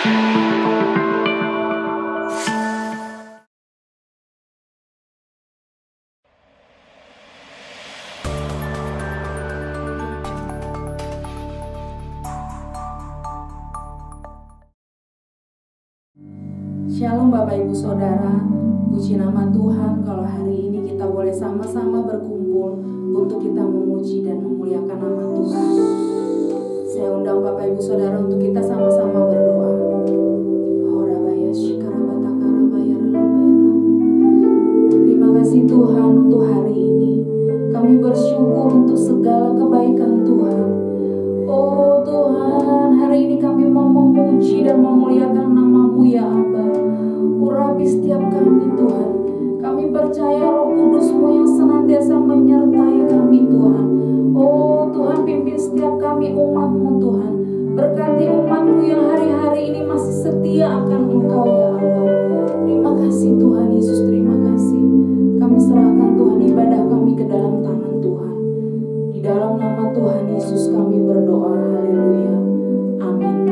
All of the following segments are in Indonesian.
Shalom Bapak Ibu Saudara, puji nama Tuhan kalau hari ini kita boleh sama-sama berkumpul untuk kita memuji dan memuliakan nama Tuhan. Saya undang Bapak Ibu Saudara untuk kita sama-sama berdoa. Terima kasih Tuhan untuk hari ini. Kami bersyukur untuk segala kebaikan Tuhan. Oh Tuhan, hari ini kami mau memuji dan memuliakan nama-Mu ya Aba. Urapi setiap kami Tuhan. Kami percaya Roh Kudus-Mu yang senantiasa menyertai kami Tuhan. Oh Tuhan, pimpin setiap kami umat-Mu Tuhan. Berkati umat-Mu yang hari-hari ini masih setia akan Engkau ya Aba. Terima kasih Tuhan Yesus, terima kasih. Kami serahkan Tuhan ibadah kami ke dalam tangan Tuhan. Di dalam nama Tuhan Yesus kami berdoa. Haleluya. Amin.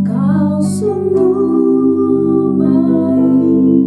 Kau sungguh baik.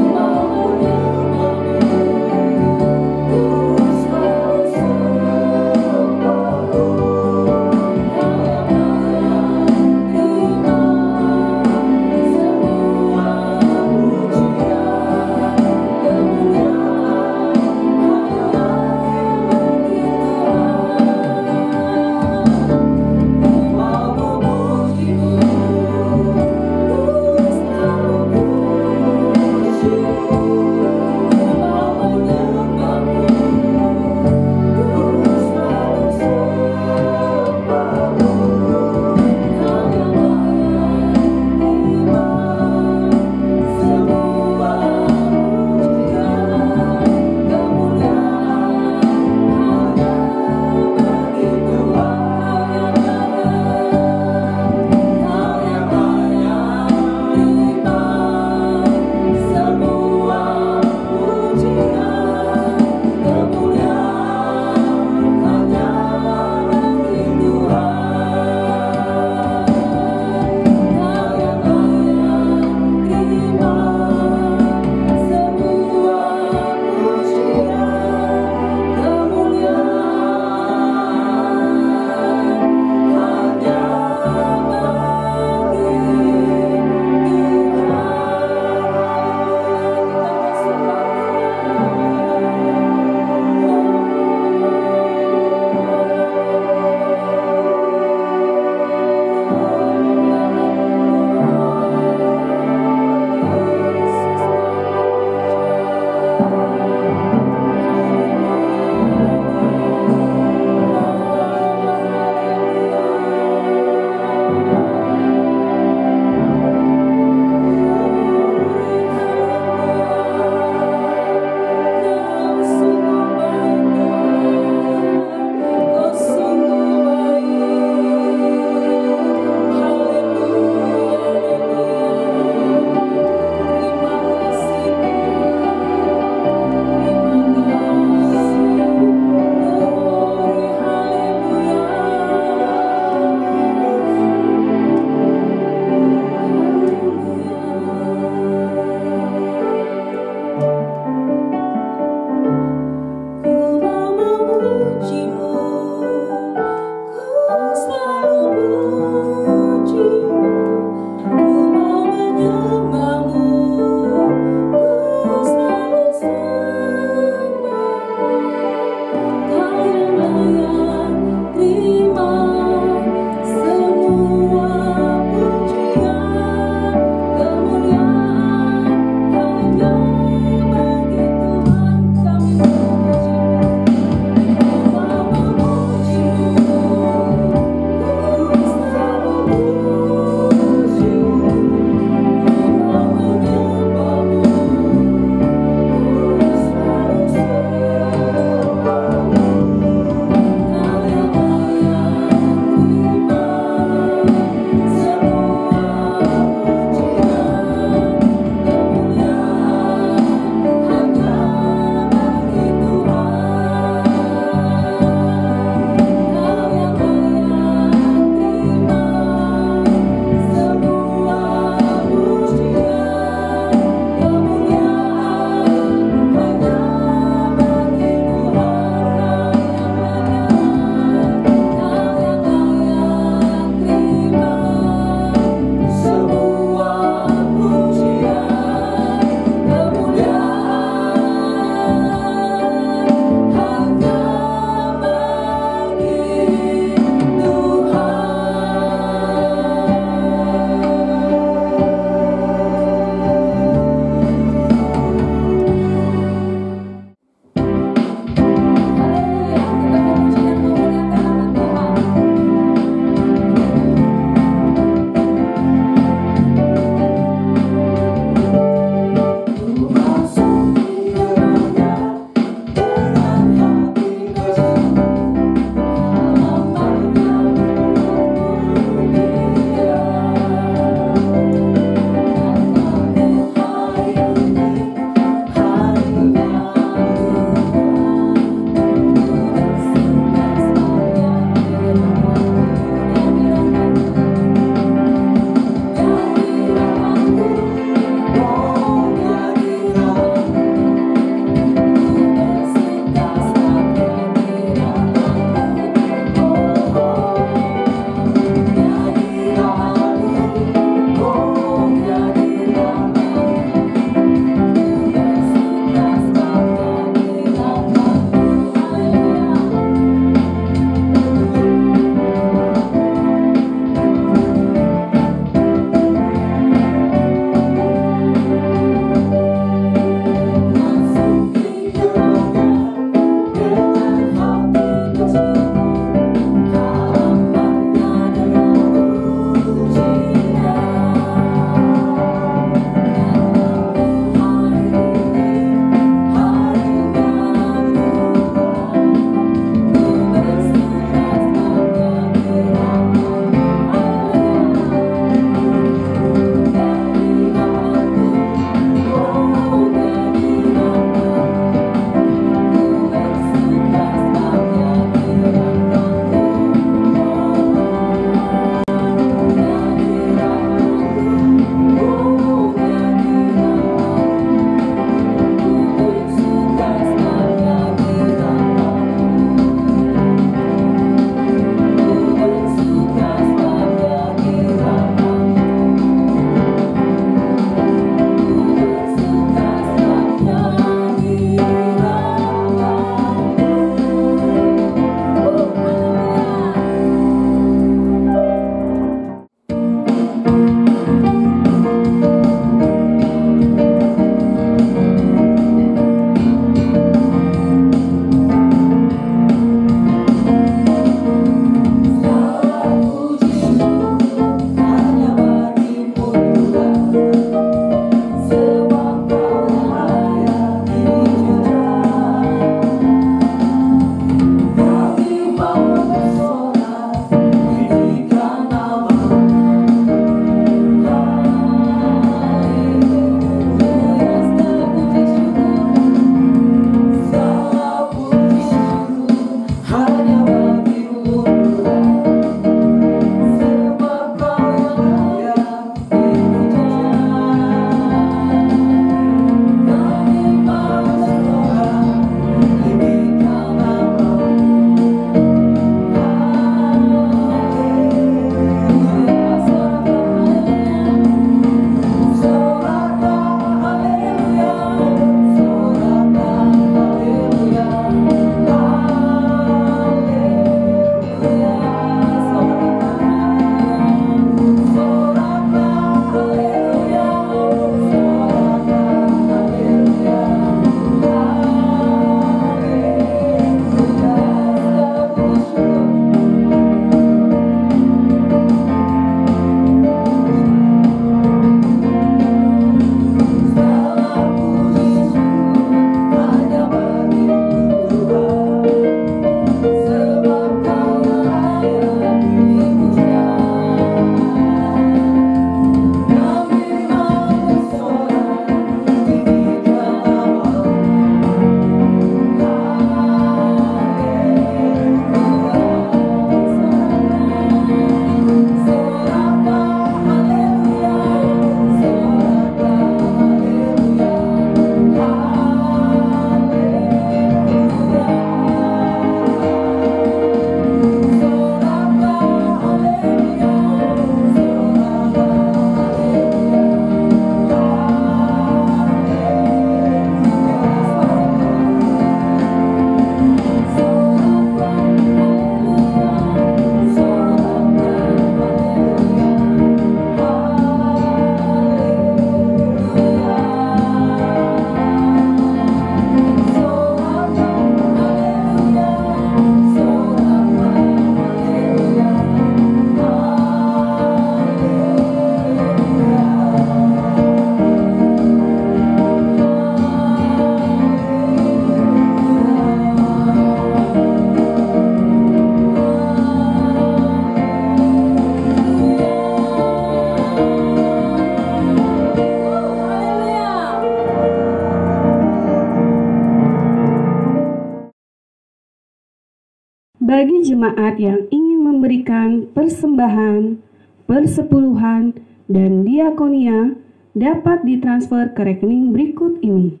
Bagi jemaat yang ingin memberikan persembahan, persepuluhan, dan diakonia dapat ditransfer ke rekening berikut ini.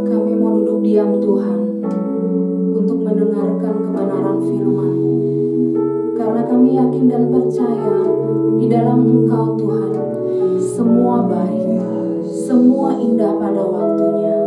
Kami mau duduk diam Tuhan untuk mendengarkan kebenaran firman-Mu. Karena kami yakin dan percaya di dalam Engkau Tuhan, semua baik, semua indah pada waktunya.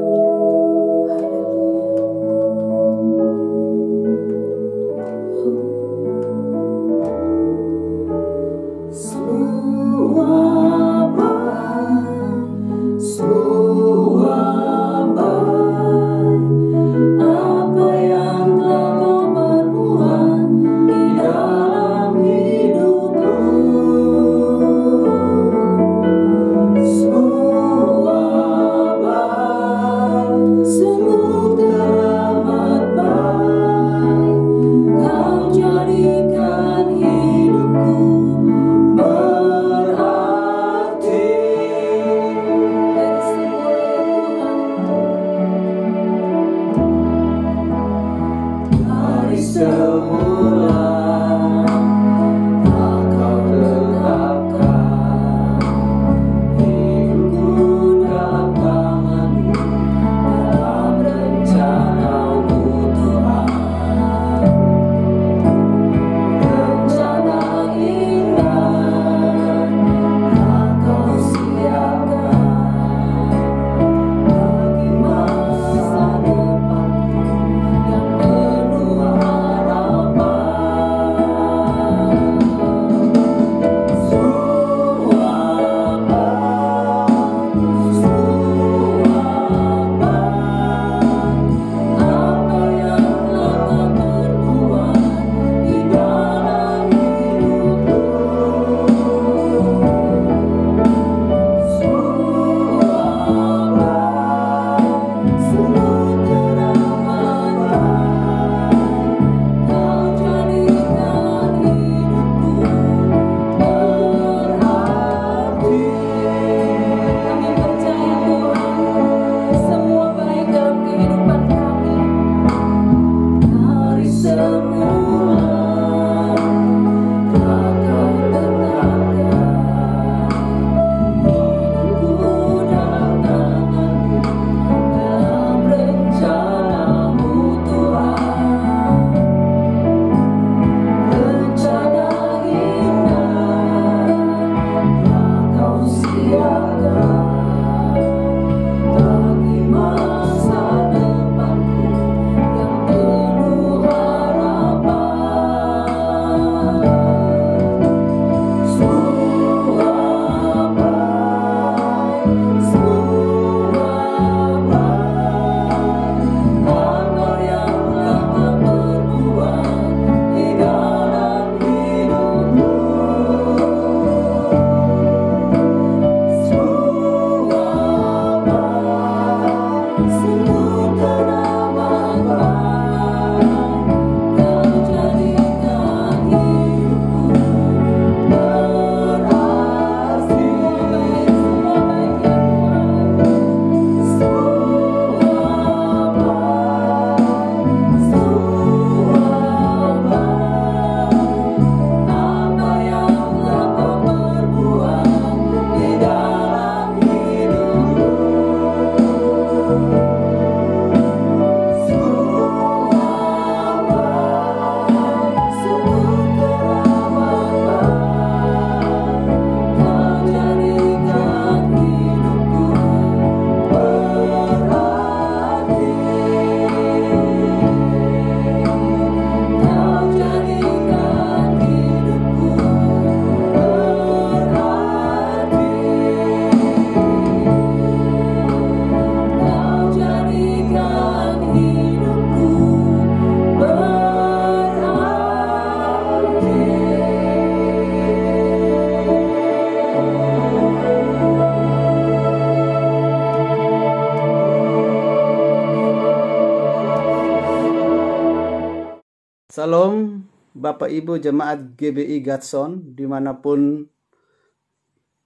Salam Bapak Ibu Jemaat GBI Gatson dimanapun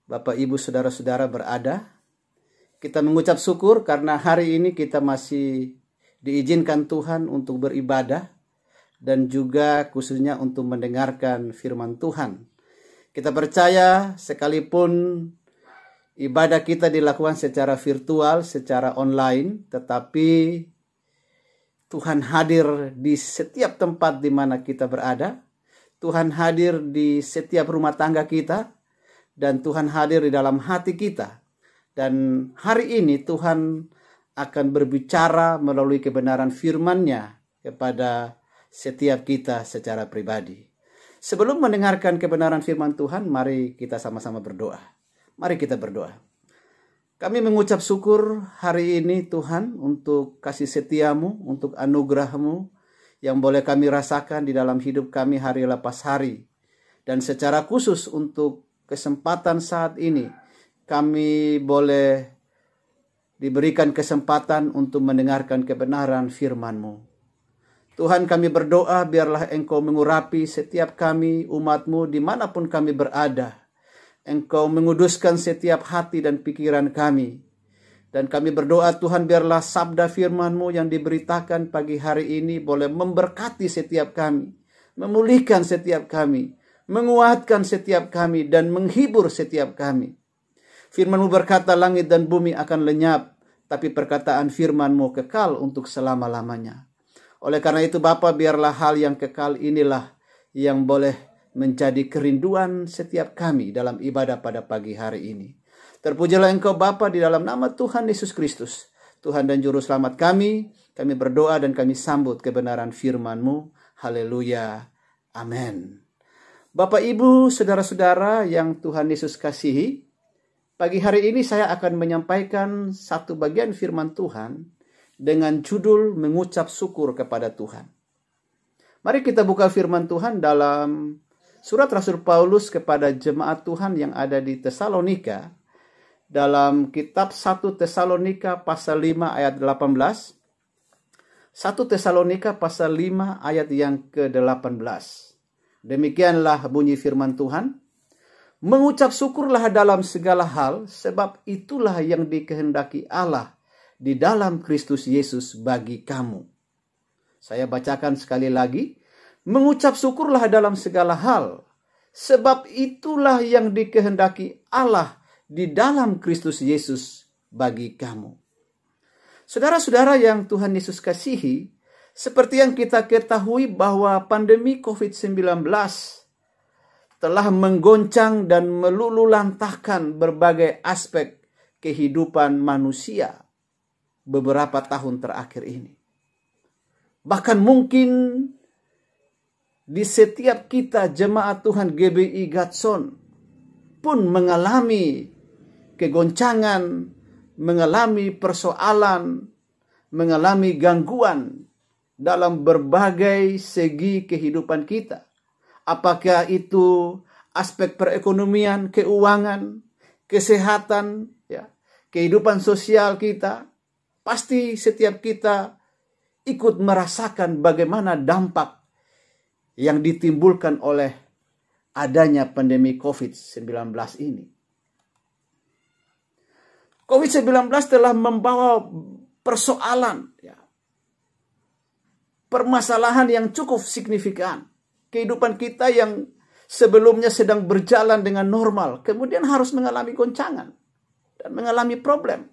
Bapak Ibu Saudara-saudara berada. Kita mengucap syukur karena hari ini kita masih diizinkan Tuhan untuk beribadah dan juga khususnya untuk mendengarkan firman Tuhan. Kita percaya sekalipun ibadah kita dilakukan secara virtual, secara online, tetapi Tuhan hadir di setiap tempat di mana kita berada. Tuhan hadir di setiap rumah tangga kita, dan Tuhan hadir di dalam hati kita. Dan hari ini Tuhan akan berbicara melalui kebenaran firman-Nya kepada setiap kita secara pribadi. Sebelum mendengarkan kebenaran firman Tuhan, mari kita sama-sama berdoa. Mari kita berdoa. Kami mengucap syukur hari ini Tuhan untuk kasih setia-Mu, untuk anugerah-Mu yang boleh kami rasakan di dalam hidup kami hari lepas hari. Dan secara khusus untuk kesempatan saat ini, kami boleh diberikan kesempatan untuk mendengarkan kebenaran firman-Mu. Tuhan, kami berdoa biarlah Engkau mengurapi setiap kami, umat-Mu, dimanapun kami berada. Engkau menguduskan setiap hati dan pikiran kami. Dan kami berdoa Tuhan, biarlah sabda firman-Mu yang diberitakan pagi hari ini boleh memberkati setiap kami, memulihkan setiap kami, menguatkan setiap kami, dan menghibur setiap kami. Firman-Mu berkata langit dan bumi akan lenyap, tapi perkataan firman-Mu kekal untuk selama-lamanya. Oleh karena itu Bapa, biarlah hal yang kekal inilah yang boleh menjadi kerinduan setiap kami dalam ibadah pada pagi hari ini. Terpujilah Engkau Bapa di dalam nama Tuhan Yesus Kristus, Tuhan dan Juru Selamat kami. Kami berdoa dan kami sambut kebenaran firman-Mu. Haleluya. Amin. Bapak, Ibu, saudara-saudara yang Tuhan Yesus kasihi, pagi hari ini saya akan menyampaikan satu bagian firman Tuhan dengan judul mengucap syukur kepada Tuhan. Mari kita buka firman Tuhan dalam surat Rasul Paulus kepada jemaat Tuhan yang ada di Tesalonika, dalam kitab 1 Tesalonika pasal 5 ayat 18. 1 Tesalonika pasal 5 ayat yang ke-18. Demikianlah bunyi firman Tuhan. Mengucap syukurlah dalam segala hal, sebab itulah yang dikehendaki Allah di dalam Kristus Yesus bagi kamu. Saya bacakan sekali lagi. Mengucap syukurlah dalam segala hal, sebab itulah yang dikehendaki Allah di dalam Kristus Yesus bagi kamu. Saudara-saudara yang Tuhan Yesus kasihi, seperti yang kita ketahui bahwa pandemi COVID-19 telah menggoncang dan melululantahkan berbagai aspek kehidupan manusia beberapa tahun terakhir ini. Bahkan mungkin di setiap kita jemaat Tuhan GBI Gatson pun mengalami kegoncangan, mengalami persoalan, mengalami gangguan dalam berbagai segi kehidupan kita. Apakah itu aspek perekonomian, keuangan, kesehatan, ya, kehidupan sosial kita. Pasti setiap kita ikut merasakan bagaimana dampak yang ditimbulkan oleh adanya pandemi COVID-19 ini. COVID-19 telah membawa persoalan, ya, permasalahan yang cukup signifikan. Kehidupan kita yang sebelumnya sedang berjalan dengan normal, kemudian harus mengalami goncangan dan mengalami problem.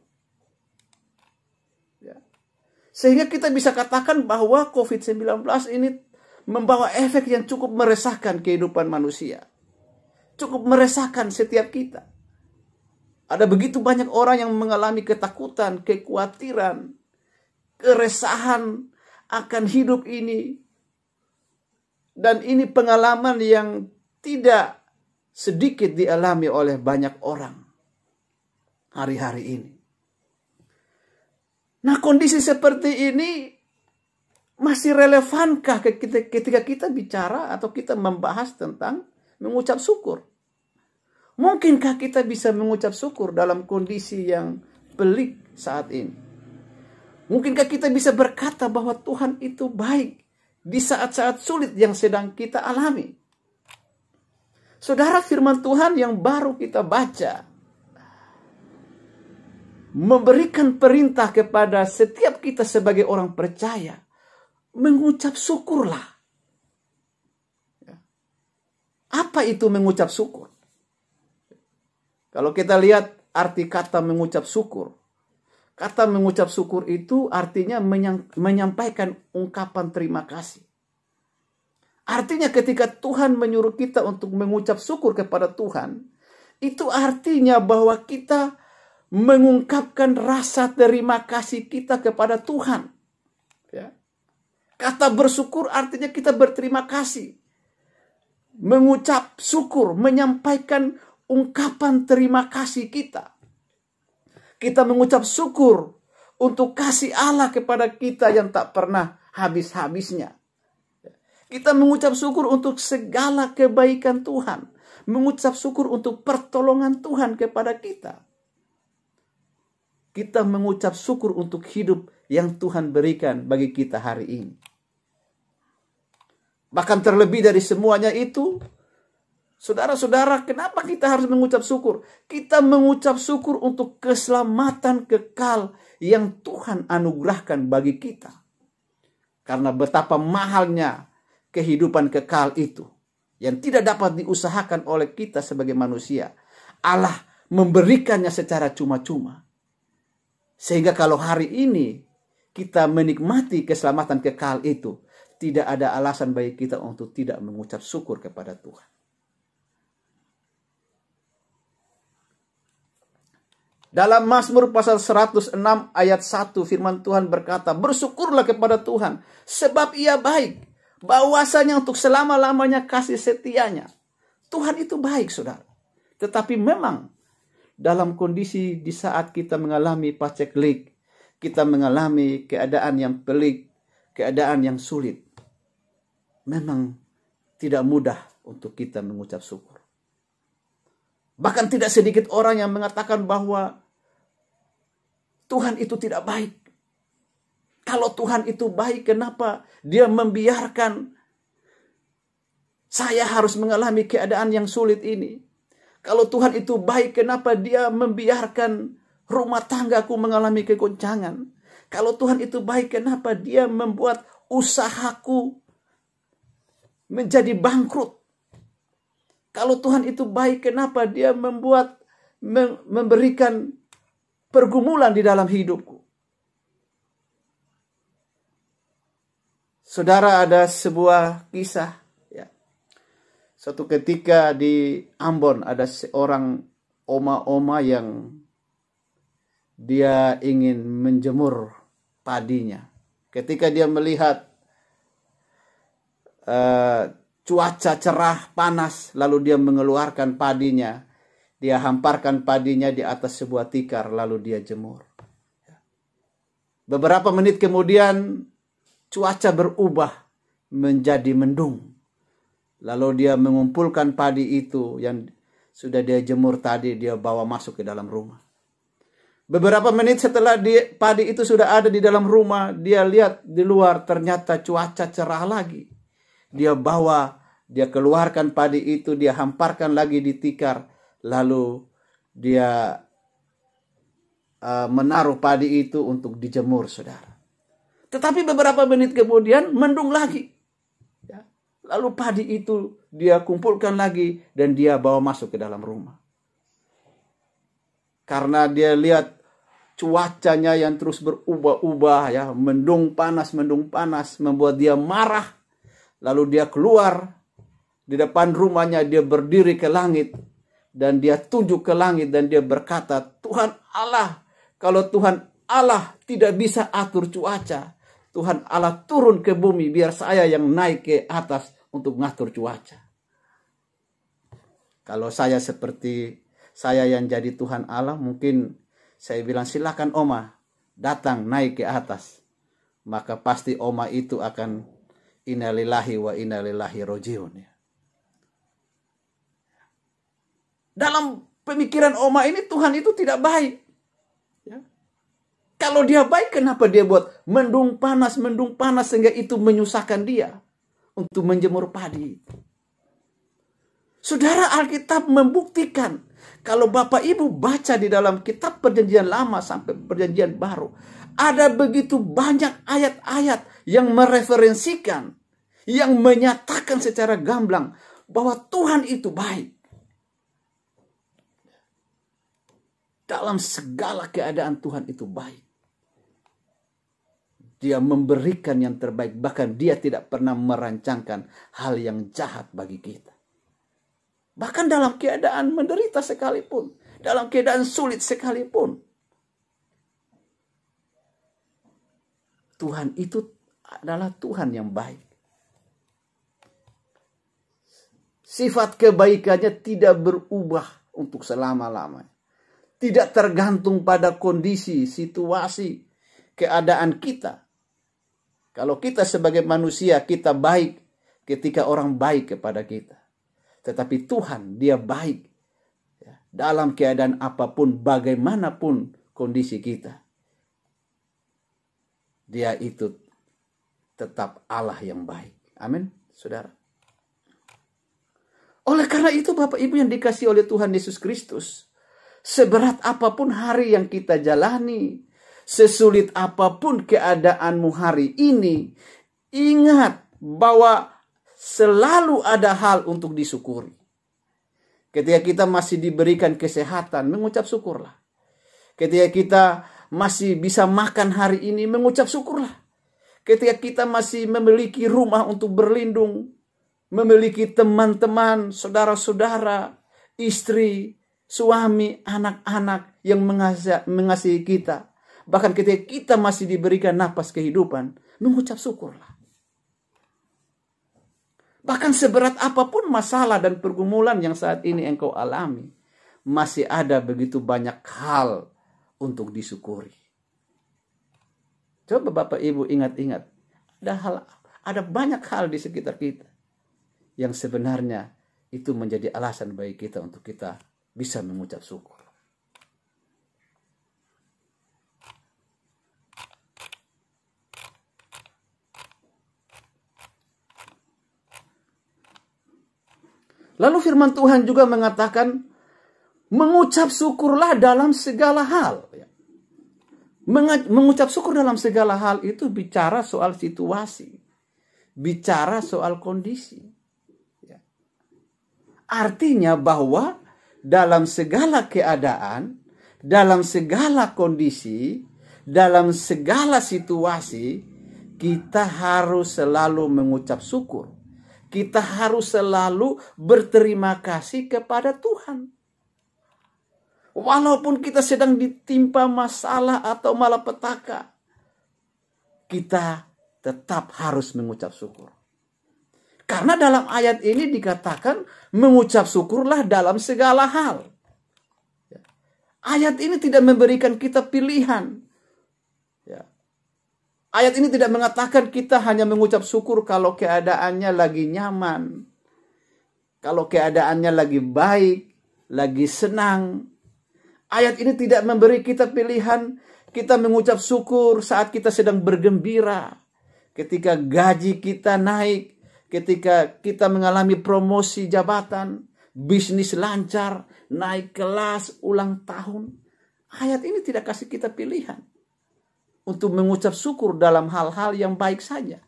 Ya. Sehingga kita bisa katakan bahwa COVID-19 ini membawa efek yang cukup meresahkan kehidupan manusia. Cukup meresahkan setiap kita. Ada begitu banyak orang yang mengalami ketakutan, kekhawatiran, keresahan akan hidup ini. Dan ini pengalaman yang tidak sedikit dialami oleh banyak orang hari-hari ini. Nah, kondisi seperti ini masih relevankah ketika kita bicara atau kita membahas tentang mengucap syukur? Mungkinkah kita bisa mengucap syukur dalam kondisi yang pelik saat ini? Mungkinkah kita bisa berkata bahwa Tuhan itu baik di saat-saat sulit yang sedang kita alami? Saudara, firman Tuhan yang baru kita baca memberikan perintah kepada setiap kita sebagai orang percaya. Mengucap syukurlah. Apa itu mengucap syukur? Kalau kita lihat arti kata mengucap syukur. Kata mengucap syukur itu artinya menyampaikan ungkapan terima kasih. Artinya ketika Tuhan menyuruh kita untuk mengucap syukur kepada Tuhan, itu artinya bahwa kita mengungkapkan rasa terima kasih kita kepada Tuhan. Ya. Kata bersyukur artinya kita berterima kasih. Mengucap syukur, menyampaikan ungkapan terima kasih kita. Kita mengucap syukur untuk kasih Allah kepada kita yang tak pernah habis-habisnya. Kita mengucap syukur untuk segala kebaikan Tuhan. Mengucap syukur untuk pertolongan Tuhan kepada kita. Kita mengucap syukur untuk hidup yang Tuhan berikan bagi kita hari ini. Bahkan terlebih dari semuanya itu, saudara-saudara, kenapa kita harus mengucap syukur? Kita mengucap syukur untuk keselamatan kekal yang Tuhan anugerahkan bagi kita. Karena betapa mahalnya kehidupan kekal itu, yang tidak dapat diusahakan oleh kita sebagai manusia. Allah memberikannya secara cuma-cuma. Sehingga kalau hari ini kita menikmati keselamatan kekal itu, tidak ada alasan bagi kita untuk tidak mengucap syukur kepada Tuhan. Dalam Mazmur pasal 106 ayat 1 firman Tuhan berkata, bersyukurlah kepada Tuhan sebab Ia baik, bahwasanya untuk selama-lamanya kasih setianya. Tuhan itu baik, saudara. Tetapi memang dalam kondisi di saat kita mengalami paceklik, kita mengalami keadaan yang pelik, keadaan yang sulit, memang tidak mudah untuk kita mengucap syukur. Bahkan tidak sedikit orang yang mengatakan bahwa Tuhan itu tidak baik. Kalau Tuhan itu baik, kenapa Dia membiarkan saya harus mengalami keadaan yang sulit ini? Kalau Tuhan itu baik, kenapa Dia membiarkan rumah tanggaku mengalami kegoncangan? Kalau Tuhan itu baik, kenapa Dia membuat usahaku menjadi bangkrut? Kalau Tuhan itu baik, kenapa Dia memberikan pergumulan di dalam hidupku? Saudara, ada sebuah kisah. Ya. Suatu ketika di Ambon ada seorang oma-oma yang dia ingin menjemur padinya. Ketika dia melihat cuaca cerah, panas, lalu dia mengeluarkan padinya. Dia hamparkan padinya di atas sebuah tikar, lalu dia jemur. Beberapa menit kemudian, cuaca berubah menjadi mendung. Lalu dia mengumpulkan padi itu yang sudah dia jemur tadi, dia bawa masuk ke dalam rumah. Beberapa menit setelah padi itu sudah ada di dalam rumah, dia lihat di luar ternyata cuaca cerah lagi. Dia keluarkan padi itu, dia hamparkan lagi di tikar, lalu dia menaruh padi itu untuk dijemur, saudara. Tetapi beberapa menit kemudian mendung lagi. Ya. Lalu padi itu dia kumpulkan lagi dan dia bawa masuk ke dalam rumah. Karena dia lihat cuacanya yang terus berubah-ubah, ya, mendung panas, membuat dia marah. Lalu dia keluar di depan rumahnya, dia berdiri ke langit dan dia tunjuk ke langit dan dia berkata, Tuhan Allah, kalau Tuhan Allah tidak bisa atur cuaca, Tuhan Allah turun ke bumi biar saya yang naik ke atas untuk mengatur cuaca. Kalau saya seperti saya yang jadi Tuhan Allah, mungkin saya bilang silakan Oma datang naik ke atas. Maka pasti Oma itu akan innalillahi wa inna ilaihi rajiun. Dalam pemikiran Oma ini Tuhan itu tidak baik. Ya. Kalau Dia baik, kenapa Dia buat mendung panas sehingga itu menyusahkan dia untuk menjemur padi. Saudara, Alkitab membuktikan kalau Bapak Ibu baca di dalam kitab Perjanjian Lama sampai Perjanjian Baru, ada begitu banyak ayat-ayat yang mereferensikan, yang menyatakan secara gamblang bahwa Tuhan itu baik. Dalam segala keadaan Tuhan itu baik. Dia memberikan yang terbaik, bahkan dia tidak pernah merancangkan hal yang jahat bagi kita. Bahkan dalam keadaan menderita sekalipun, dalam keadaan sulit sekalipun, Tuhan itu adalah Tuhan yang baik. Sifat kebaikannya tidak berubah untuk selama-lamanya. Tidak tergantung pada kondisi, situasi, keadaan kita. Kalau kita sebagai manusia, kita baik ketika orang baik kepada kita. Tetapi Tuhan, dia baik dalam keadaan apapun, bagaimanapun kondisi kita. Dia itu tetap Allah yang baik. Amin, saudara. Oleh karena itu, Bapak Ibu yang dikasihi oleh Tuhan Yesus Kristus, seberat apapun hari yang kita jalani, sesulit apapun keadaanmu hari ini, ingat bahwa selalu ada hal untuk disyukuri. Ketika kita masih diberikan kesehatan, mengucap syukurlah. Ketika kita masih bisa makan hari ini, mengucap syukurlah. Ketika kita masih memiliki rumah untuk berlindung, memiliki teman-teman, saudara-saudara, istri, suami, anak-anak yang mengasihi kita. Bahkan ketika kita masih diberikan napas kehidupan, mengucap syukurlah. Bahkan seberat apapun masalah dan pergumulan yang saat ini engkau alami, masih ada begitu banyak hal untuk disyukuri. Coba Bapak Ibu ingat-ingat, ada banyak hal di sekitar kita yang sebenarnya itu menjadi alasan bagi kita untuk kita bisa mengucap syukur. Lalu firman Tuhan juga mengatakan, mengucap syukurlah dalam segala hal. Mengucap syukur dalam segala hal itu bicara soal situasi. Bicara soal kondisi. Artinya bahwa dalam segala keadaan, dalam segala kondisi, dalam segala situasi, kita harus selalu mengucap syukur. Kita harus selalu berterima kasih kepada Tuhan. Walaupun kita sedang ditimpa masalah atau malapetaka, kita tetap harus mengucap syukur. Karena dalam ayat ini dikatakan mengucap syukurlah dalam segala hal. Ayat ini tidak memberikan kita pilihan. Ayat ini tidak mengatakan kita hanya mengucap syukur kalau keadaannya lagi nyaman. Kalau keadaannya lagi baik, lagi senang. Ayat ini tidak memberi kita pilihan kita mengucap syukur saat kita sedang bergembira. Ketika gaji kita naik, ketika kita mengalami promosi jabatan, bisnis lancar, naik kelas, ulang tahun. Ayat ini tidak kasih kita pilihan untuk mengucap syukur dalam hal-hal yang baik saja.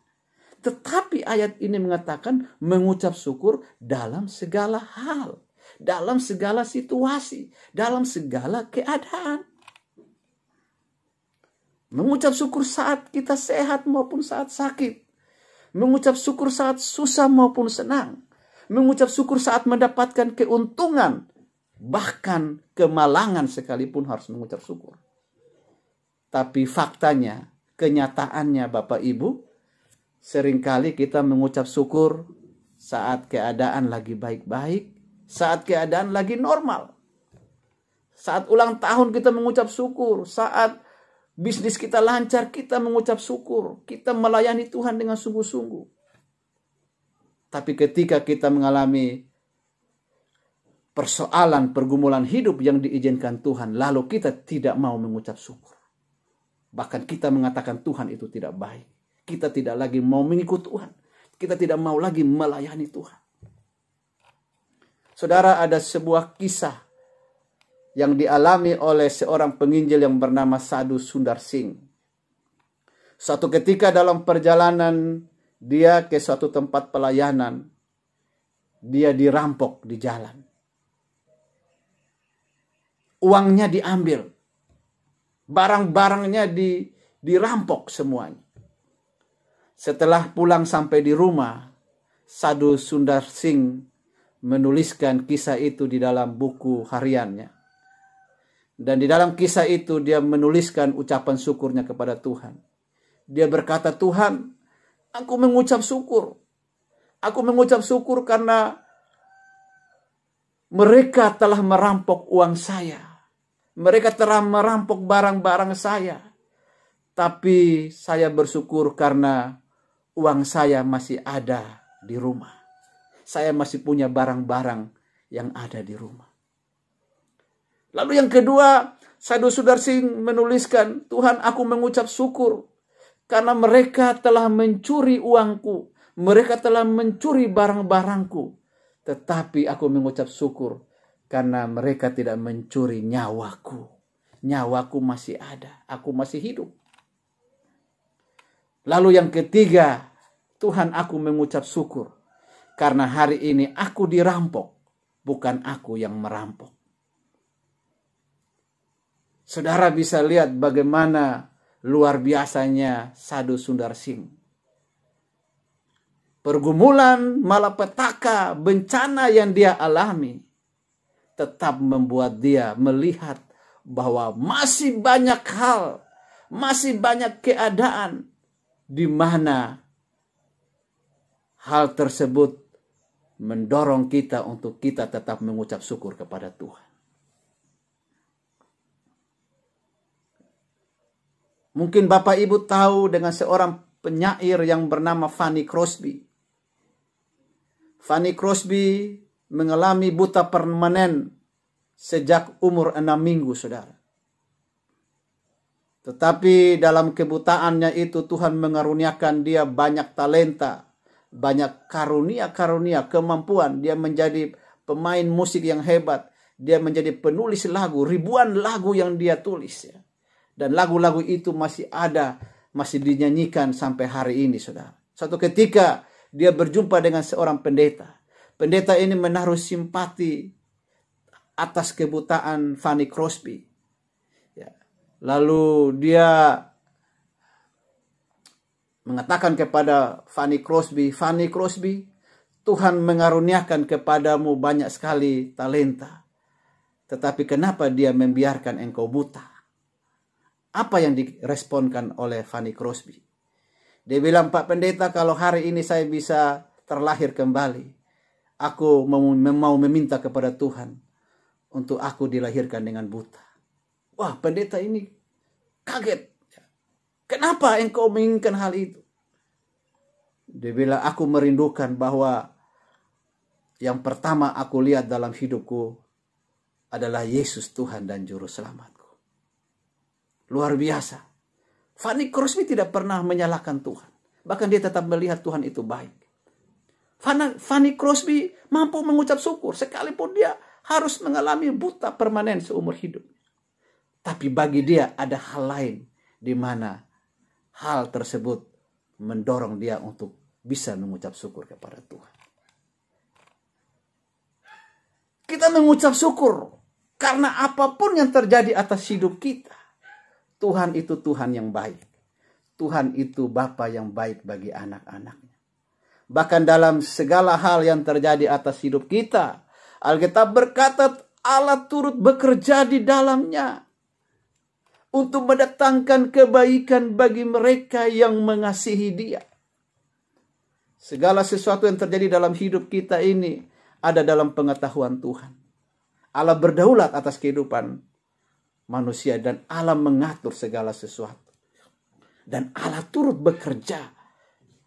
Tetapi ayat ini mengatakan mengucap syukur dalam segala hal. Dalam segala situasi. Dalam segala keadaan. Mengucap syukur saat kita sehat maupun saat sakit. Mengucap syukur saat susah maupun senang. Mengucap syukur saat mendapatkan keuntungan. Bahkan kemalangan sekalipun harus mengucap syukur. Tapi faktanya, kenyataannya Bapak Ibu, seringkali kita mengucap syukur saat keadaan lagi baik-baik, saat keadaan lagi normal. Saat ulang tahun kita mengucap syukur, saat bisnis kita lancar kita mengucap syukur, kita melayani Tuhan dengan sungguh-sungguh. Tapi ketika kita mengalami persoalan, pergumulan hidup yang diizinkan Tuhan, lalu kita tidak mau mengucap syukur. Bahkan kita mengatakan Tuhan itu tidak baik. Kita tidak lagi mau mengikut Tuhan. Kita tidak mau lagi melayani Tuhan. Saudara, ada sebuah kisah yang dialami oleh seorang penginjil yang bernama Sadhu Sundar Singh. Suatu ketika dalam perjalanan dia ke suatu tempat pelayanan, dia dirampok di jalan. Uangnya diambil, barang-barangnya dirampok semuanya. Setelah pulang sampai di rumah, Sadhu Sundar Singh menuliskan kisah itu di dalam buku hariannya. Dan di dalam kisah itu dia menuliskan ucapan syukurnya kepada Tuhan. Dia berkata, Tuhan, aku mengucap syukur. Aku mengucap syukur karena mereka telah merampok uang saya. Mereka telah merampok barang-barang saya. Tapi saya bersyukur karena uang saya masih ada di rumah. Saya masih punya barang-barang yang ada di rumah. Lalu yang kedua, Sadhu Sundar Singh menuliskan, Tuhan, aku mengucap syukur karena mereka telah mencuri uangku. Mereka telah mencuri barang-barangku. Tetapi aku mengucap syukur karena mereka tidak mencuri nyawaku. Nyawaku masih ada. Aku masih hidup. Lalu yang ketiga, Tuhan, aku mengucap syukur karena hari ini aku dirampok, bukan aku yang merampok. Saudara bisa lihat bagaimana luar biasanya Sadhu Sundar Singh. Pergumulan, malapetaka, bencana yang dia alami tetap membuat dia melihat bahwa masih banyak hal, masih banyak keadaan di mana hal tersebut mendorong kita untuk kita tetap mengucap syukur kepada Tuhan. Mungkin Bapak Ibu tahu dengan seorang penyair yang bernama Fanny Crosby. Fanny Crosby mengalami buta permanen sejak umur 6 minggu, saudara. Tetapi dalam kebutaannya itu Tuhan mengaruniakan dia banyak talenta, banyak karunia-karunia, kemampuan. Dia menjadi pemain musik yang hebat. Dia menjadi penulis lagu, ribuan lagu yang dia tulis. Ya. Dan lagu-lagu itu masih ada, masih dinyanyikan sampai hari ini, saudara. Suatu ketika dia berjumpa dengan seorang pendeta. Pendeta ini menaruh simpati atas kebutaan Fanny Crosby. Ya. Lalu dia mengatakan kepada Fanny Crosby, Fanny Crosby, Tuhan mengaruniakan kepadamu banyak sekali talenta. Tetapi kenapa dia membiarkan engkau buta? Apa yang diresponkan oleh Fanny Crosby? Dia bilang, Pak Pendeta, kalau hari ini saya bisa terlahir kembali, aku mau meminta kepada Tuhan untuk aku dilahirkan dengan buta. Wah, pendeta ini kaget. Kenapa engkau menginginkan hal itu? Dia bilang, aku merindukan bahwa yang pertama aku lihat dalam hidupku adalah Yesus Tuhan dan Juru Selamatku. Luar biasa. Fanny Crosby tidak pernah menyalahkan Tuhan. Bahkan dia tetap melihat Tuhan itu baik. Fanny Crosby mampu mengucap syukur sekalipun dia harus mengalami buta permanen seumur hidup. Tapi bagi dia ada hal lain di mana hal tersebut mendorong dia untuk bisa mengucap syukur kepada Tuhan. Kita mengucap syukur karena apapun yang terjadi atas hidup kita, Tuhan itu Tuhan yang baik. Tuhan itu Bapa yang baik bagi anak-anaknya. Bahkan dalam segala hal yang terjadi atas hidup kita, Alkitab berkata Allah turut bekerja di dalamnya untuk mendatangkan kebaikan bagi mereka yang mengasihi Dia. Segala sesuatu yang terjadi dalam hidup kita ini ada dalam pengetahuan Tuhan. Allah berdaulat atas kehidupan manusia dan Allah mengatur segala sesuatu. Dan Allah turut bekerja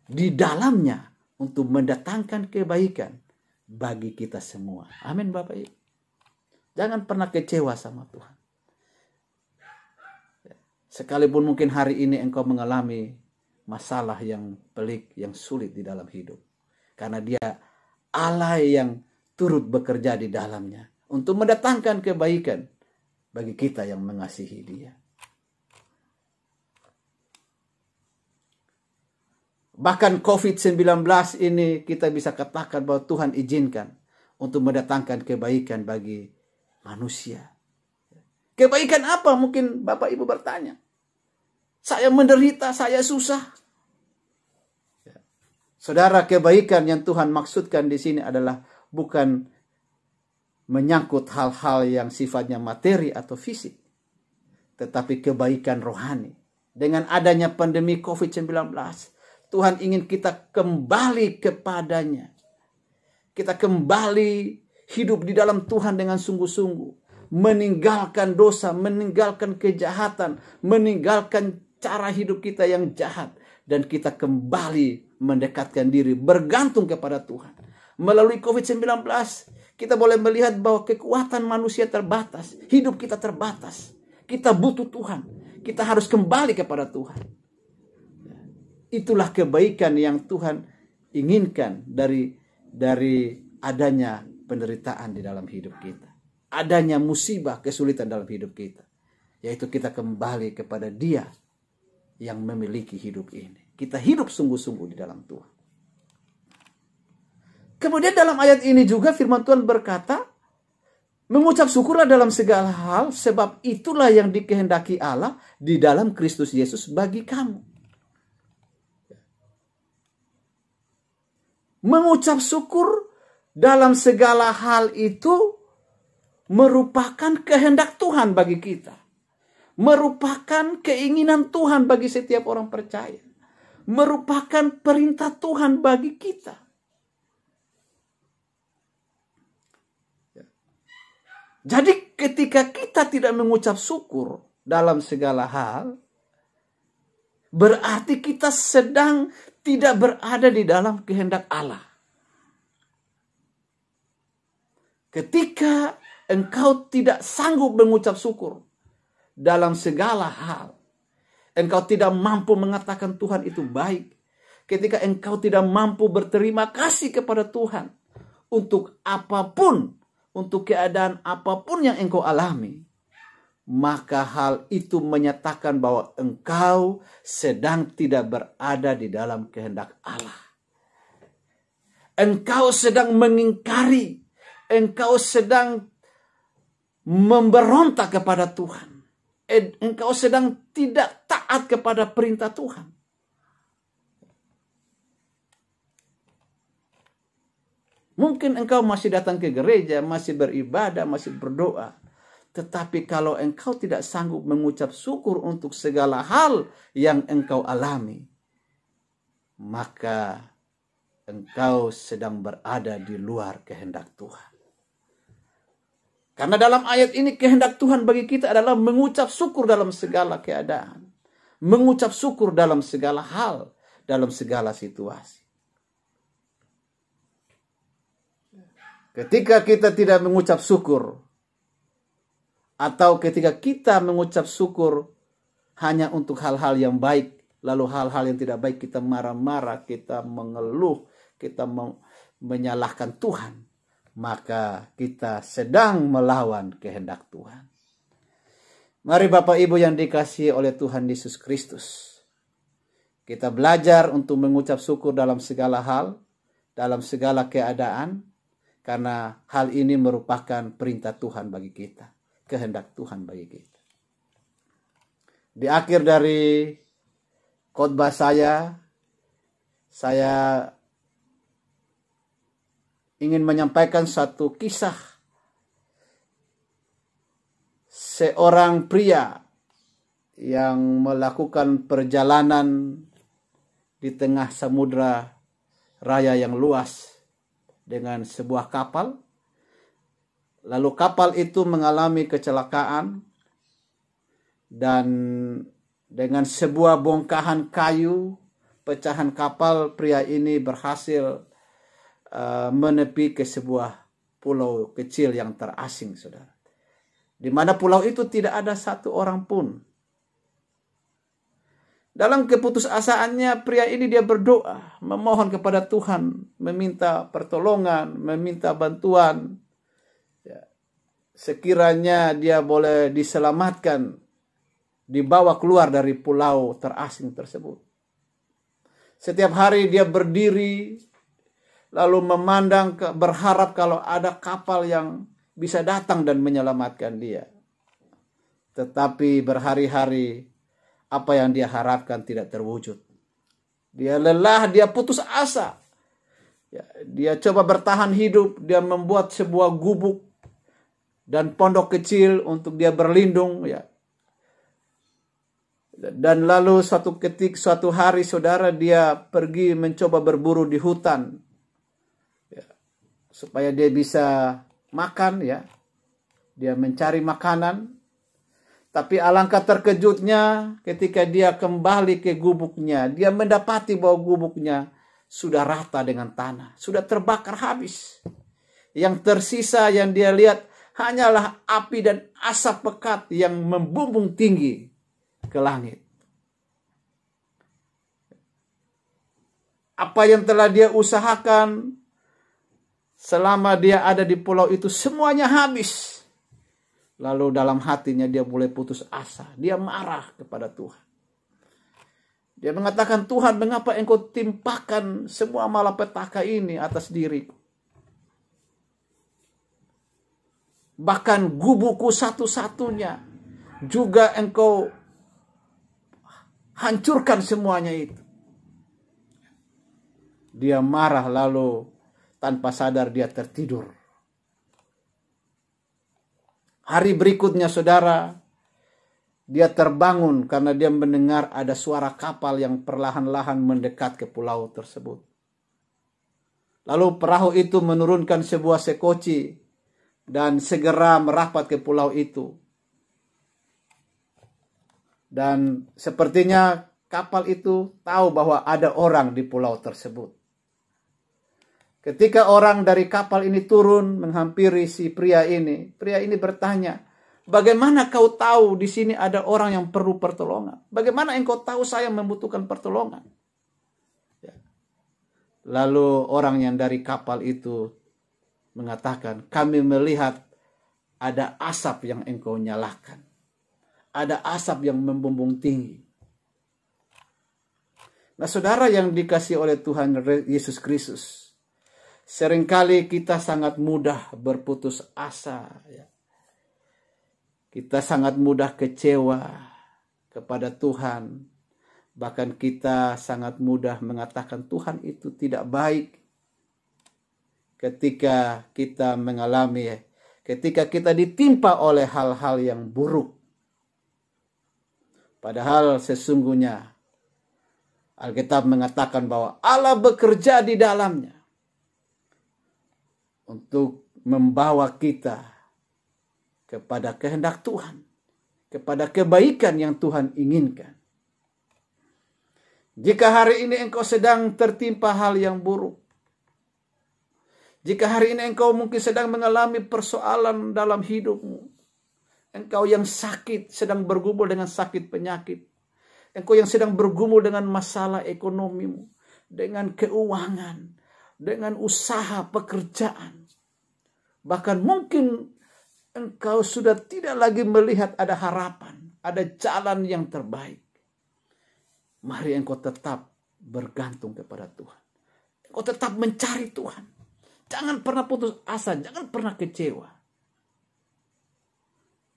di dalamnya untuk mendatangkan kebaikan bagi kita semua. Amin Bapak Ibu. Jangan pernah kecewa sama Tuhan. Sekalipun mungkin hari ini engkau mengalami masalah yang pelik, yang sulit di dalam hidup. Karena Dia Allah yang turut bekerja di dalamnya untuk mendatangkan kebaikan bagi kita yang mengasihi Dia. Bahkan COVID-19 ini kita bisa katakan bahwa Tuhan izinkan untuk mendatangkan kebaikan bagi manusia. Kebaikan apa? Mungkin Bapak Ibu bertanya. Saya menderita, saya susah. Saudara, kebaikan yang Tuhan maksudkan di sini adalah bukan menyangkut hal-hal yang sifatnya materi atau fisik, tetapi kebaikan rohani. Dengan adanya pandemi COVID-19, Tuhan ingin kita kembali kepadanya. Kita kembali hidup di dalam Tuhan dengan sungguh-sungguh. Meninggalkan dosa, meninggalkan kejahatan, meninggalkan cara hidup kita yang jahat. Dan kita kembali mendekatkan diri, bergantung kepada Tuhan. Melalui COVID-19, kita boleh melihat bahwa kekuatan manusia terbatas. Hidup kita terbatas. Kita butuh Tuhan. Kita harus kembali kepada Tuhan. Itulah kebaikan yang Tuhan inginkan dari adanya penderitaan di dalam hidup kita. Adanya musibah, kesulitan dalam hidup kita. Yaitu kita kembali kepada Dia yang memiliki hidup ini. Kita hidup sungguh-sungguh di dalam Tuhan. Kemudian dalam ayat ini juga firman Tuhan berkata, mengucap syukurlah dalam segala hal, sebab itulah yang dikehendaki Allah di dalam Kristus Yesus bagi kamu. Mengucap syukur dalam segala hal itu merupakan kehendak Tuhan bagi kita. Merupakan keinginan Tuhan bagi setiap orang percaya. Merupakan perintah Tuhan bagi kita. Jadi ketika kita tidak mengucap syukur dalam segala hal, berarti kita sedang tidak berada di dalam kehendak Allah. Ketika engkau tidak sanggup mengucap syukur dalam segala hal, engkau tidak mampu mengatakan Tuhan itu baik. Ketika engkau tidak mampu berterima kasih kepada Tuhan untuk apapun, untuk keadaan apapun yang engkau alami, maka hal itu menyatakan bahwa engkau sedang tidak berada di dalam kehendak Allah. Engkau sedang mengingkari, engkau sedang memberontak kepada Tuhan. Engkau sedang tidak taat kepada perintah Tuhan. Mungkin engkau masih datang ke gereja, masih beribadah, masih berdoa. Tetapi kalau engkau tidak sanggup mengucap syukur untuk segala hal yang engkau alami, maka engkau sedang berada di luar kehendak Tuhan. Karena dalam ayat ini kehendak Tuhan bagi kita adalah mengucap syukur dalam segala keadaan. Mengucap syukur dalam segala hal, dalam segala situasi. Ketika kita tidak mengucap syukur, atau ketika kita mengucap syukur hanya untuk hal-hal yang baik, lalu hal-hal yang tidak baik kita marah-marah, kita mengeluh, kita menyalahkan Tuhan, maka kita sedang melawan kehendak Tuhan. Mari Bapak Ibu yang dikasihi oleh Tuhan Yesus Kristus, kita belajar untuk mengucap syukur dalam segala hal, dalam segala keadaan, karena hal ini merupakan perintah Tuhan bagi kita, kehendak Tuhan bagi kita. Di akhir dari khotbah saya ingin menyampaikan satu kisah seorang pria yang melakukan perjalanan di tengah samudra raya yang luas dengan sebuah kapal. Lalu kapal itu mengalami kecelakaan dan dengan sebuah bongkahan kayu, pecahan kapal, pria ini berhasil menepi ke sebuah pulau kecil yang terasing, saudara. Di mana pulau itu tidak ada satu orang pun. Dalam keputusasaannya, pria ini dia berdoa, memohon kepada Tuhan, meminta pertolongan, meminta bantuan. Ya, sekiranya dia boleh diselamatkan, dibawa keluar dari pulau terasing tersebut. Setiap hari dia berdiri, lalu memandang, berharap kalau ada kapal yang bisa datang dan menyelamatkan dia. Tetapi berhari-hari, apa yang dia harapkan tidak terwujud. Dia lelah, dia putus asa. Ya, dia coba bertahan hidup, dia membuat sebuah gubuk dan pondok kecil untuk dia berlindung. Ya. Dan lalu suatu hari saudara, dia pergi mencoba berburu di hutan. Ya, supaya dia bisa makan. Ya. Dia mencari makanan. Tapi alangkah terkejutnya ketika dia kembali ke gubuknya. Dia mendapati bahwa gubuknya sudah rata dengan tanah. Sudah terbakar habis. Yang tersisa yang dia lihat hanyalah api dan asap pekat yang membumbung tinggi ke langit. Apa yang telah dia usahakan selama dia ada di pulau itu semuanya habis. Lalu dalam hatinya dia mulai putus asa. Dia marah kepada Tuhan. Dia mengatakan, Tuhan, mengapa engkau timpakan semua malapetaka ini atas diriku? Bahkan gubukku satu-satunya juga engkau hancurkan semuanya itu. Dia marah, lalu tanpa sadar dia tertidur. Hari berikutnya saudara, dia terbangun karena dia mendengar ada suara kapal yang perlahan-lahan mendekat ke pulau tersebut. Lalu perahu itu menurunkan sebuah sekoci dan segera merapat ke pulau itu. Dan sepertinya kapal itu tahu bahwa ada orang di pulau tersebut. Ketika orang dari kapal ini turun menghampiri si pria ini bertanya, bagaimana kau tahu di sini ada orang yang perlu pertolongan? Bagaimana engkau tahu saya membutuhkan pertolongan? Ya. Lalu orang yang dari kapal itu mengatakan, kami melihat ada asap yang engkau nyalakan. Ada asap yang membumbung tinggi. Nah saudara yang dikasihi oleh Tuhan Yesus Kristus, seringkali kita sangat mudah berputus asa. Ya. Kita sangat mudah kecewa kepada Tuhan. Bahkan kita sangat mudah mengatakan Tuhan itu tidak baik. Ketika kita ketika kita ditimpa oleh hal-hal yang buruk. Padahal sesungguhnya Alkitab mengatakan bahwa Allah bekerja di dalamnya untuk membawa kita kepada kehendak Tuhan, kepada kebaikan yang Tuhan inginkan. Jika hari ini engkau sedang tertimpa hal yang buruk, jika hari ini engkau mungkin sedang mengalami persoalan dalam hidupmu, engkau yang sakit, sedang bergumul dengan sakit penyakit, engkau yang sedang bergumul dengan masalah ekonomimu, dengan keuangan, dengan usaha pekerjaan. Bahkan mungkin engkau sudah tidak lagi melihat ada harapan, ada jalan yang terbaik. Mari engkau tetap bergantung kepada Tuhan. Engkau tetap mencari Tuhan. Jangan pernah putus asa, jangan pernah kecewa.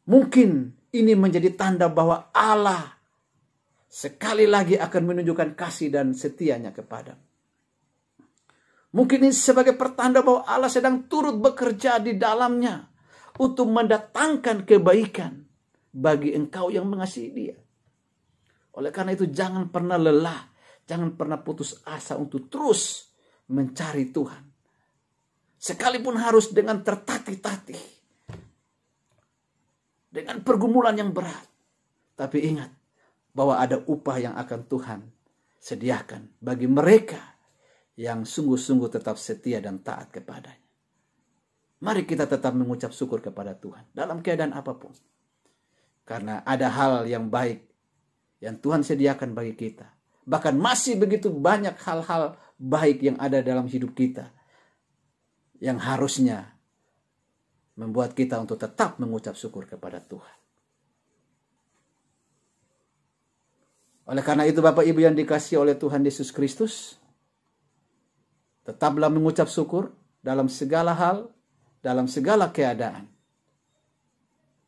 Mungkin ini menjadi tanda bahwa Allah sekali lagi akan menunjukkan kasih dan setianya kepadamu. Mungkin ini sebagai pertanda bahwa Allah sedang turut bekerja di dalamnya untuk mendatangkan kebaikan bagi engkau yang mengasihi Dia. Oleh karena itu jangan pernah lelah, jangan pernah putus asa untuk terus mencari Tuhan. Sekalipun harus dengan tertatih-tatih, dengan pergumulan yang berat. Tapi ingat bahwa ada upah yang akan Tuhan sediakan bagi mereka yang sungguh-sungguh tetap setia dan taat kepadanya. Mari kita tetap mengucap syukur kepada Tuhan dalam keadaan apapun. Karena ada hal yang baik yang Tuhan sediakan bagi kita. Bahkan masih begitu banyak hal-hal baik yang ada dalam hidup kita, yang harusnya membuat kita untuk tetap mengucap syukur kepada Tuhan. Oleh karena itu Bapak Ibu yang dikasihi oleh Tuhan Yesus Kristus, tetaplah mengucap syukur dalam segala hal, dalam segala keadaan.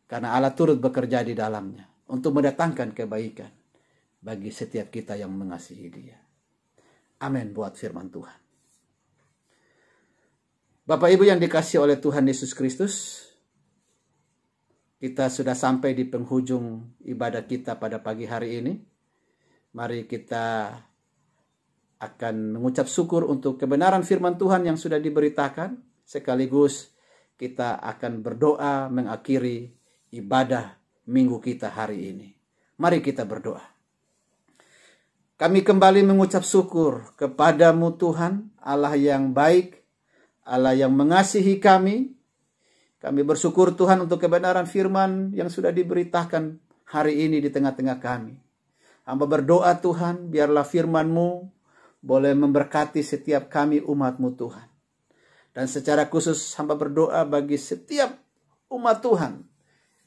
Karena Allah turut bekerja di dalamnya untuk mendatangkan kebaikan bagi setiap kita yang mengasihi Dia. Amin buat firman Tuhan. Bapak Ibu yang dikasihi oleh Tuhan Yesus Kristus, kita sudah sampai di penghujung ibadah kita pada pagi hari ini. Mari kita akan mengucap syukur untuk kebenaran firman Tuhan yang sudah diberitakan. Sekaligus kita akan berdoa mengakhiri ibadah minggu kita hari ini. Mari kita berdoa. Kami kembali mengucap syukur kepada-Mu Tuhan, Allah yang baik, Allah yang mengasihi kami. Kami bersyukur Tuhan untuk kebenaran firman yang sudah diberitakan hari ini di tengah-tengah kami. Hamba berdoa Tuhan, biarlah firman-Mu boleh memberkati setiap kami umat-Mu Tuhan. Dan secara khusus hamba berdoa bagi setiap umat Tuhan,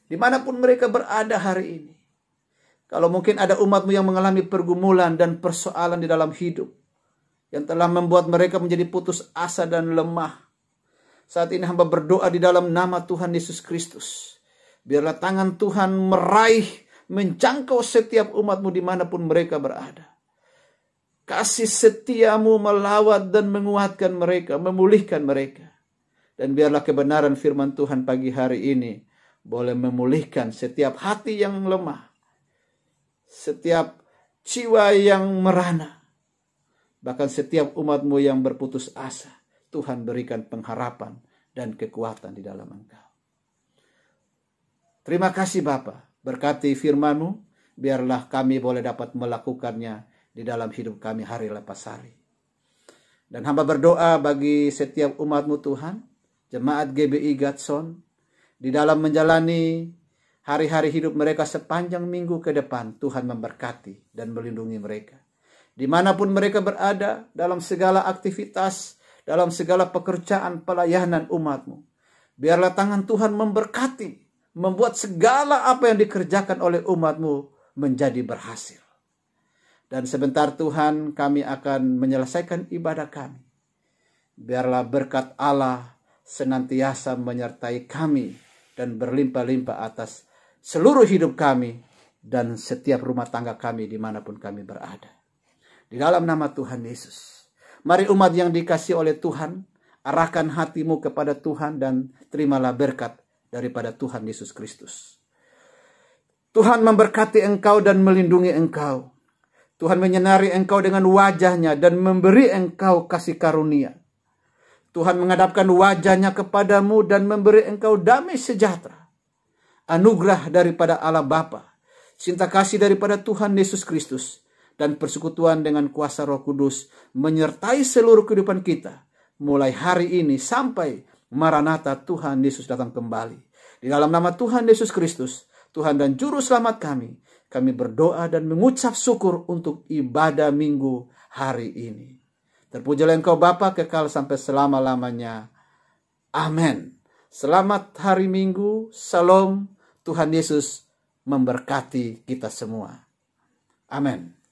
dimanapun mereka berada hari ini. Kalau mungkin ada umat-Mu yang mengalami pergumulan dan persoalan di dalam hidup, yang telah membuat mereka menjadi putus asa dan lemah. Saat ini hamba berdoa di dalam nama Tuhan Yesus Kristus. Biarlah tangan Tuhan meraih, menjangkau setiap umat-Mu dimanapun mereka berada. Kasih setia-Mu melawat dan menguatkan mereka, memulihkan mereka. Dan biarlah kebenaran firman Tuhan pagi hari ini boleh memulihkan setiap hati yang lemah, setiap jiwa yang merana, bahkan setiap umat-Mu yang berputus asa. Tuhan berikan pengharapan dan kekuatan di dalam Engkau. Terima kasih Bapa, berkati firman-Mu, biarlah kami boleh dapat melakukannya di dalam hidup kami hari lepas hari. Dan hamba berdoa bagi setiap umat-Mu Tuhan, jemaat GBI Gatson, di dalam menjalani hari-hari hidup mereka sepanjang minggu ke depan, Tuhan memberkati dan melindungi mereka. Dimanapun mereka berada, dalam segala aktivitas, dalam segala pekerjaan pelayanan umat-Mu, biarlah tangan Tuhan memberkati, membuat segala apa yang dikerjakan oleh umat-Mu menjadi berhasil. Dan sebentar Tuhan kami akan menyelesaikan ibadah kami. Biarlah berkat Allah senantiasa menyertai kami dan berlimpah-limpah atas seluruh hidup kami dan setiap rumah tangga kami dimanapun kami berada. Di dalam nama Tuhan Yesus. Mari umat yang dikasihi oleh Tuhan, arahkan hatimu kepada Tuhan dan terimalah berkat daripada Tuhan Yesus Kristus. Tuhan memberkati engkau dan melindungi engkau. Tuhan menyinari engkau dengan wajah-Nya dan memberi engkau kasih karunia. Tuhan menghadapkan wajah-Nya kepadamu dan memberi engkau damai sejahtera. Anugerah daripada Allah Bapa, cinta kasih daripada Tuhan Yesus Kristus, dan persekutuan dengan kuasa Roh Kudus menyertai seluruh kehidupan kita, mulai hari ini sampai Maranatha Tuhan Yesus datang kembali. Di dalam nama Tuhan Yesus Kristus, Tuhan dan Juru Selamat kami berdoa dan mengucap syukur untuk ibadah minggu hari ini. Terpujilah Engkau Bapa kekal sampai selama-lamanya. Amin. Selamat hari Minggu. Salam. Tuhan Yesus memberkati kita semua. Amin.